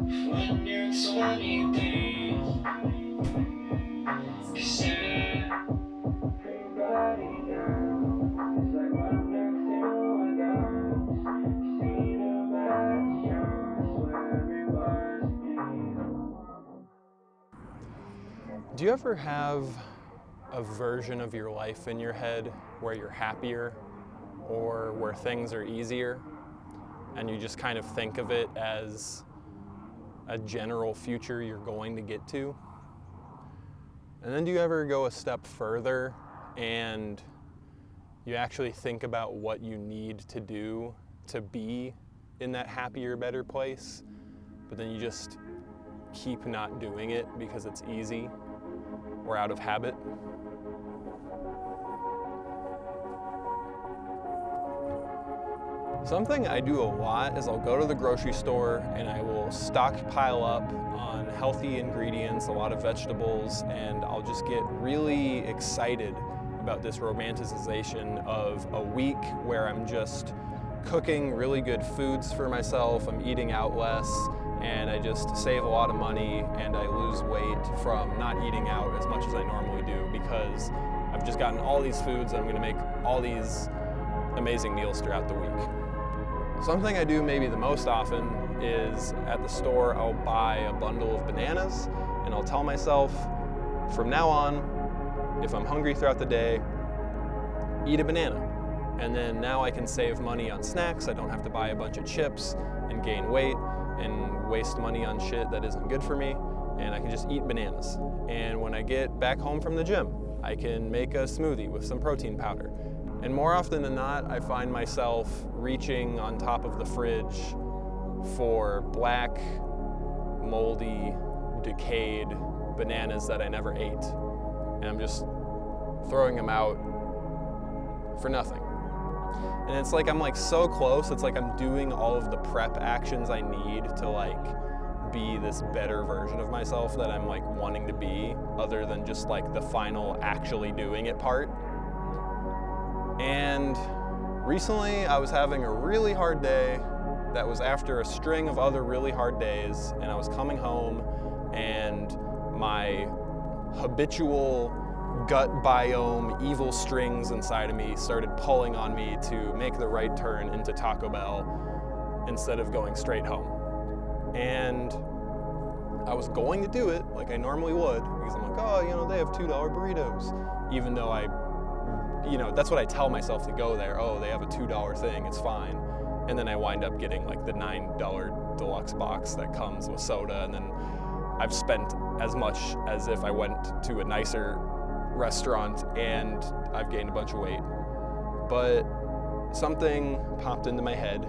When you're 23, you say everybody knows. It's like one next to another. Seen a bad show, swear it was me. Do you ever have a version of your life in your head where you're happier or where things are easier and you just kind of think of it as a general future you're going to get to? And then do you ever go a step further and you actually think about what you need to do to be in that happier, better place, but then you just keep not doing it because it's easy or out of habit? Something I do a lot is I'll go to the grocery store and I will stockpile up on healthy ingredients, a lot of vegetables, and I'll just get really excited about this romanticization of a week where I'm just cooking really good foods for myself, I'm eating out less, and I just save a lot of money and I lose weight from not eating out as much as I normally do because I've just gotten all these foods and I'm gonna make all these amazing meals throughout the week. Something I do maybe the most often is at the store I'll buy a bundle of bananas and I'll tell myself from now on, if I'm hungry throughout the day, eat a banana. And then now I can save money on snacks. I don't have to buy a bunch of chips and gain weight and waste money on shit that isn't good for me, and I can just eat bananas. And when I get back home from the gym, I can make a smoothie with some protein powder. And more often than not, I find myself reaching on top of the fridge for black, moldy, decayed bananas that I never ate. And I'm just throwing them out for nothing. And it's like I'm so close, it's like I'm doing all of the prep actions I need to be this better version of myself that I'm wanting to be, other than just the final actually doing it part. And recently I was having a really hard day that was after a string of other really hard days, and I was coming home and my habitual gut biome evil strings inside of me started pulling on me to make the right turn into Taco Bell instead of going straight home. And I was going to do it like I normally would because I'm like, oh, they have $2 burritos, even though that's what I tell myself to go there. Oh, they have a $2 thing, it's fine. And then I wind up getting the $9 deluxe box that comes with soda, and then I've spent as much as if I went to a nicer restaurant and I've gained a bunch of weight. But something popped into my head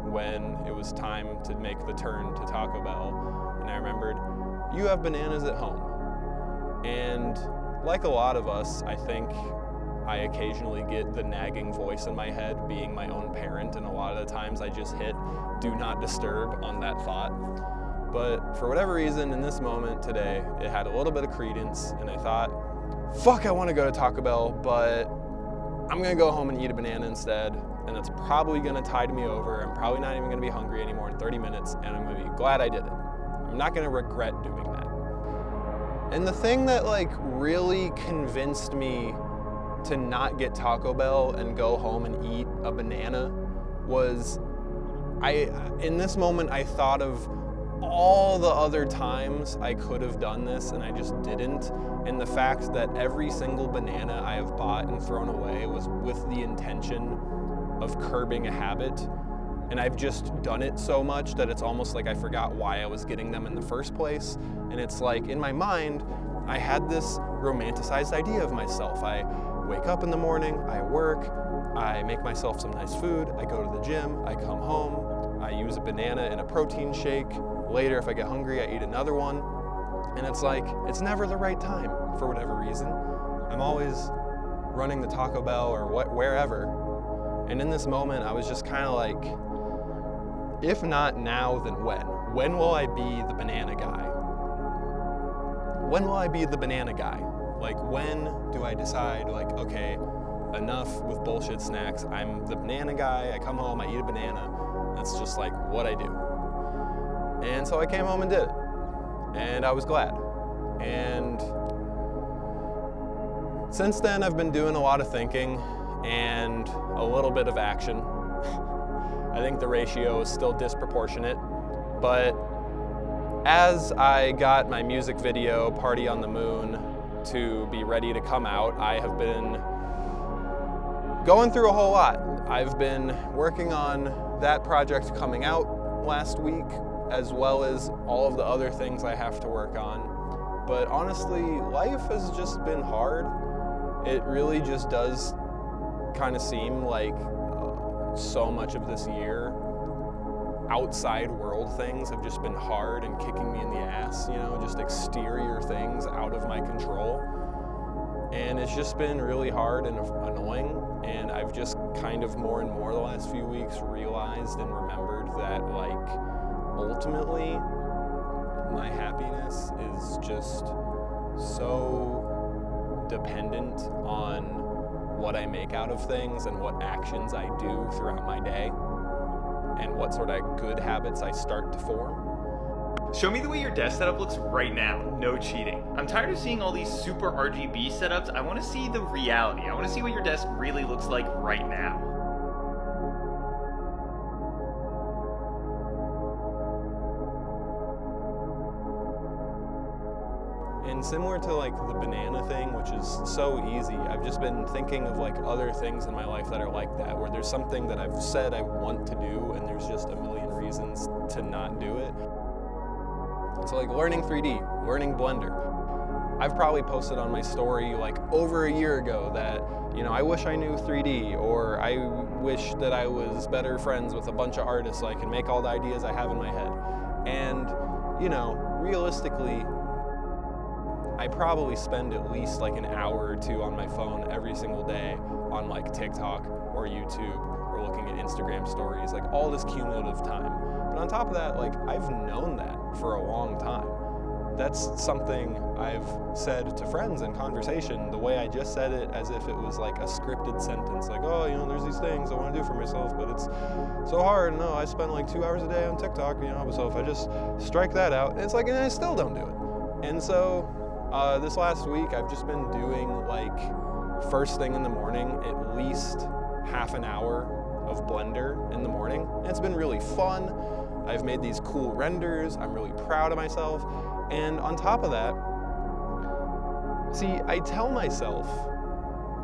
when it was time to make the turn to Taco Bell, and I remembered, you have bananas at home. And like a lot of us, I think I occasionally get the nagging voice in my head being my own parent, and a lot of the times I just hit do not disturb on that thought. But for whatever reason, in this moment today, it had a little bit of credence, and I thought, fuck, I want to go to Taco Bell, but I'm going to go home and eat a banana instead, and it's probably going to tide me over. I'm probably not even going to be hungry anymore in 30 minutes, and I'm going to be glad I did it. I'm not going to regret doing that. And the thing that really convinced me to not get Taco Bell and go home and eat a banana was, in this moment, I thought of all the other times I could have done this and I just didn't, and the fact that every single banana I have bought and thrown away was with the intention of curbing a habit, and I've just done it so much that it's almost like I forgot why I was getting them in the first place. And it's in my mind, I had this romanticized idea of myself. I wake up in the morning, I work, I make myself some nice food, I go to the gym, I come home, I use a banana in a protein shake. Later, if I get hungry, I eat another one. And it's never the right time for whatever reason. I'm always running the Taco Bell or wherever. And in this moment, I was just kind of if not now, then when? When will I be the banana guy? When will I be the banana guy? When do I decide, okay, enough with bullshit snacks. I'm the banana guy. I come home, I eat a banana. That's just what I do. And so I came home and did it. And I was glad. And since then, I've been doing a lot of thinking and a little bit of action. I think the ratio is still disproportionate, but as I got my music video, Party on the Moon, to be ready to come out, I have been going through a whole lot. I've been working on that project coming out last week, as well as all of the other things I have to work on. But honestly, life has just been hard. It really just does kind of seem like so much of this year, outside world things have just been hard and kicking me in the ass, just exterior things out of my control. And it's just been really hard and annoying. And I've just kind of more and more the last few weeks realized and remembered that, like, ultimately, my happiness is just so dependent on what I make out of things and what actions I do throughout my day and what sort of good habits I start to form. Show me the way your desk setup looks right now. No cheating. I'm tired of seeing all these super RGB setups. I want to see the reality. I want to see what your desk really looks like right now. And similar to like the banana thing, which is so easy, I've just been thinking of like other things in my life that are like that, where there's something that I've said I want to do and there's just a million reasons to not do it. So like learning 3D, learning Blender. I've probably posted on my story like over a year ago that, I wish I knew 3D, or I wish that I was better friends with a bunch of artists so I can make all the ideas I have in my head. And, realistically, I probably spend at least like an hour or two on my phone every single day on like TikTok or YouTube or looking at Instagram stories, like all this cumulative time. But on top of that, like I've known that for a long time. That's something I've said to friends in conversation, the way I just said it as if it was like a scripted sentence, like, oh, there's these things I want to do for myself, but it's so hard. No, I spend like 2 hours a day on TikTok, so if I just strike that out, it's like, and I still don't do it. And so this last week, I've just been doing like first thing in the morning, at least half an hour of Blender in the morning. And it's been really fun. I've made these cool renders. I'm really proud of myself. And on top of that, see, I tell myself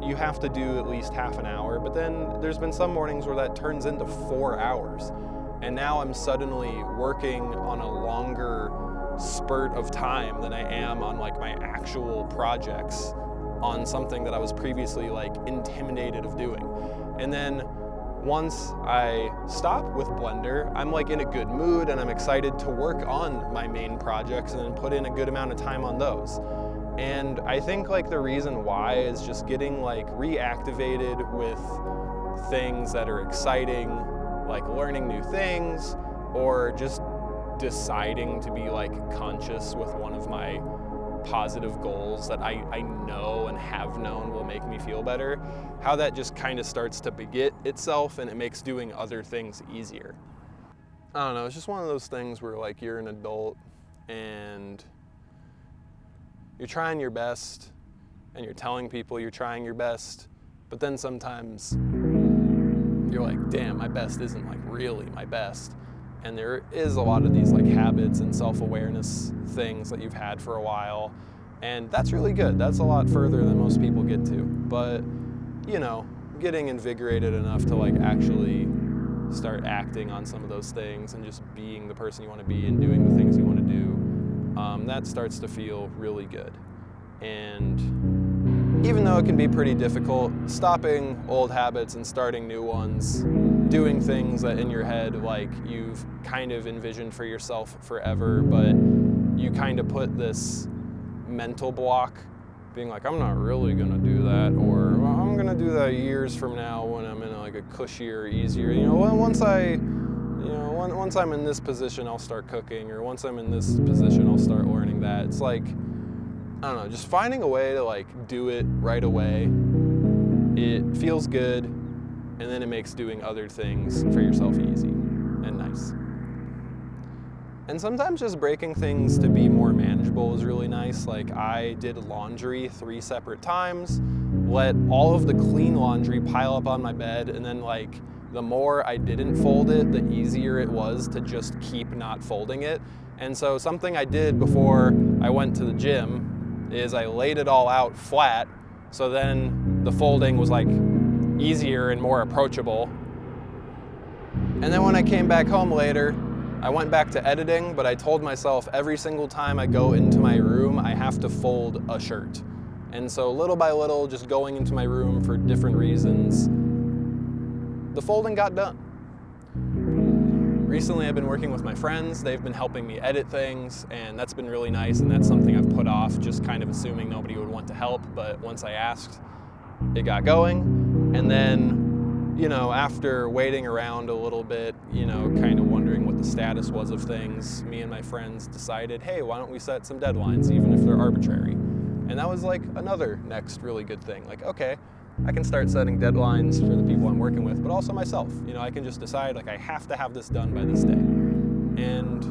you have to do at least half an hour, but then there's been some mornings where that turns into 4 hours. And now I'm suddenly working on a longer spurt of time than I am on like my actual projects on something that I was previously like intimidated of doing. And then once I stop with Blender, I'm like in a good mood and I'm excited to work on my main projects and then put in a good amount of time on those. And I think like the reason why is just getting like reactivated with things that are exciting, like learning new things, or just deciding to be like conscious with one of my positive goals that I know and have known will make me feel better, how that just kind of starts to beget itself and it makes doing other things easier. I don't know, it's just one of those things where like you're an adult and you're trying your best and you're telling people you're trying your best, but then sometimes you're like, damn, my best isn't like really my best. And there is a lot of these like habits and self-awareness things that you've had for a while. And that's really good. That's a lot further than most people get to. But, getting invigorated enough to like actually start acting on some of those things and just being the person you want to be and doing the things you want to do, that starts to feel really good. And even though it can be pretty difficult, stopping old habits and starting new ones, doing things that in your head like you've kind of envisioned for yourself forever, but you kind of put this mental block being like, I'm not really gonna do that, or well, I'm gonna do that years from now when I'm in like a cushier, easier, once I'm in this position I'll start cooking, or once I'm in this position I'll start learning that. It's like, I don't know, just finding a way to like do it right away. It feels good, and then it makes doing other things for yourself easy and nice. And sometimes just breaking things to be more manageable is really nice. Like I did laundry 3 separate times, let all of the clean laundry pile up on my bed, and then like the more I didn't fold it, the easier it was to just keep not folding it. And so something I did before I went to the gym is I laid it all out flat, so then the folding was like easier and more approachable. And then when I came back home later, I went back to editing, but I told myself every single time I go into my room, I have to fold a shirt. And so little by little, just going into my room for different reasons, the folding got done. Recently, I've been working with my friends. They've been helping me edit things, and that's been really nice, and that's something I've put off, just kind of assuming nobody would want to help, but once I asked, it got going. And then, you know, after waiting around a little bit, you know, kind of wondering what the status was of things, me and my friends decided, hey, why don't we set some deadlines, even if they're arbitrary? And that was like another next really good thing. Like, okay, I can start setting deadlines for the people I'm working with, but also myself. You know, I can just decide, like, I have to have this done by this day. And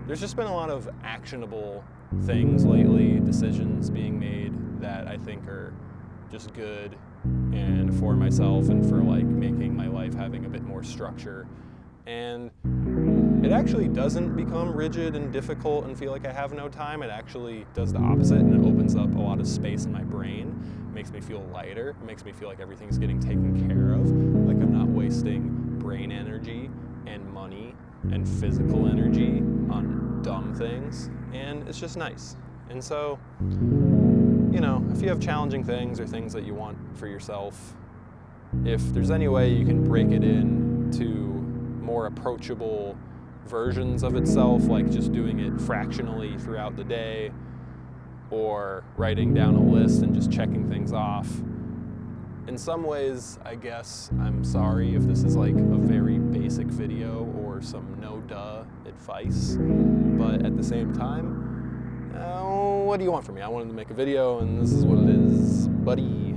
there's just been a lot of actionable things lately, decisions being made that I think are just good and for myself and for like making my life having a bit more structure. And it actually doesn't become rigid and difficult and feel like I have no time. It actually does the opposite, and it opens up a lot of space in my brain. It makes me feel lighter. It makes me feel like everything's getting taken care of, like I'm not wasting brain energy and money and physical energy on dumb things, and it's just nice. And so, you know, if you have challenging things or things that you want for yourself, if there's any way you can break it into more approachable versions of itself, like just doing it fractionally throughout the day, or writing down a list and just checking things off. In some ways, I guess I'm sorry if this is like a very basic video or some no-duh advice, but at the same time, what do you want from me? I wanted to make a video, and this is what it is, buddy.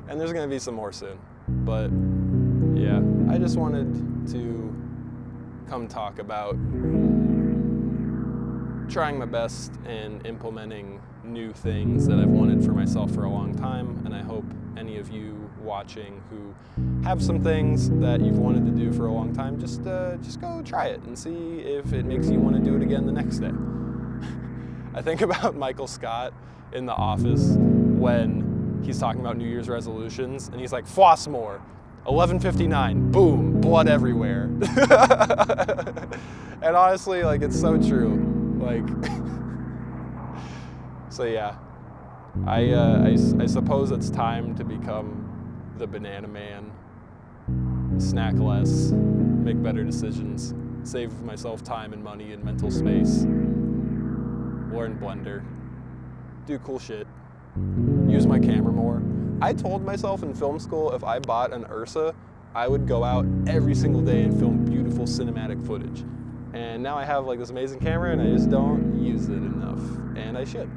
And there's gonna be some more soon. But yeah, I just wanted to come talk about trying my best and implementing new things that I've wanted for myself for a long time. And I hope any of you watching who have some things that you've wanted to do for a long time, just go try it and see if it makes you want to do it again the next day. I think about Michael Scott in The Office when he's talking about New Year's resolutions, and he's like, floss more, 11:59, boom, blood everywhere. And honestly, like, it's so true. Like, so yeah, I suppose it's time to become the banana man, snack less, make better decisions, save myself time and money and mental space, learn Blender, do cool shit, use my camera more. I told myself in film school if I bought an Ursa, I would go out every single day and film beautiful cinematic footage. And now I have like this amazing camera and I just don't use it enough. And I should,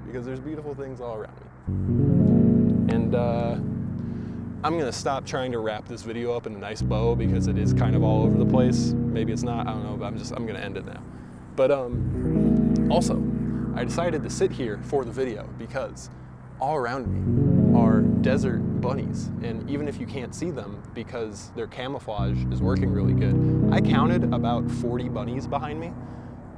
because there's beautiful things all around me. And I'm gonna stop trying to wrap this video up in a nice bow because it is kind of all over the place. Maybe it's not, I don't know, but I'm gonna end it now. But also, I decided to sit here for the video because all around me are desert bunnies. And even if you can't see them because their camouflage is working really good, I counted about 40 bunnies behind me.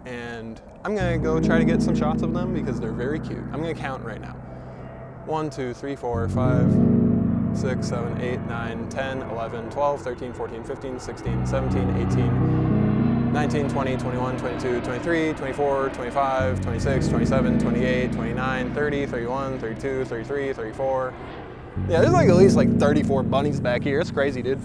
And I'm gonna go try to get some shots of them because they're very cute. I'm gonna count right now. 1, 2, 3, 4, 5, 6, 7, 8, 9, 10, 11, 12, 13, 14, 15, 16, 17, 18, 19, 20, 21, 22, 23, 24, 25, 26, 27, 28, 29, 30, 31, 32, 33, 34. Yeah, there's like at least like 34 bunnies back here. It's crazy, dude.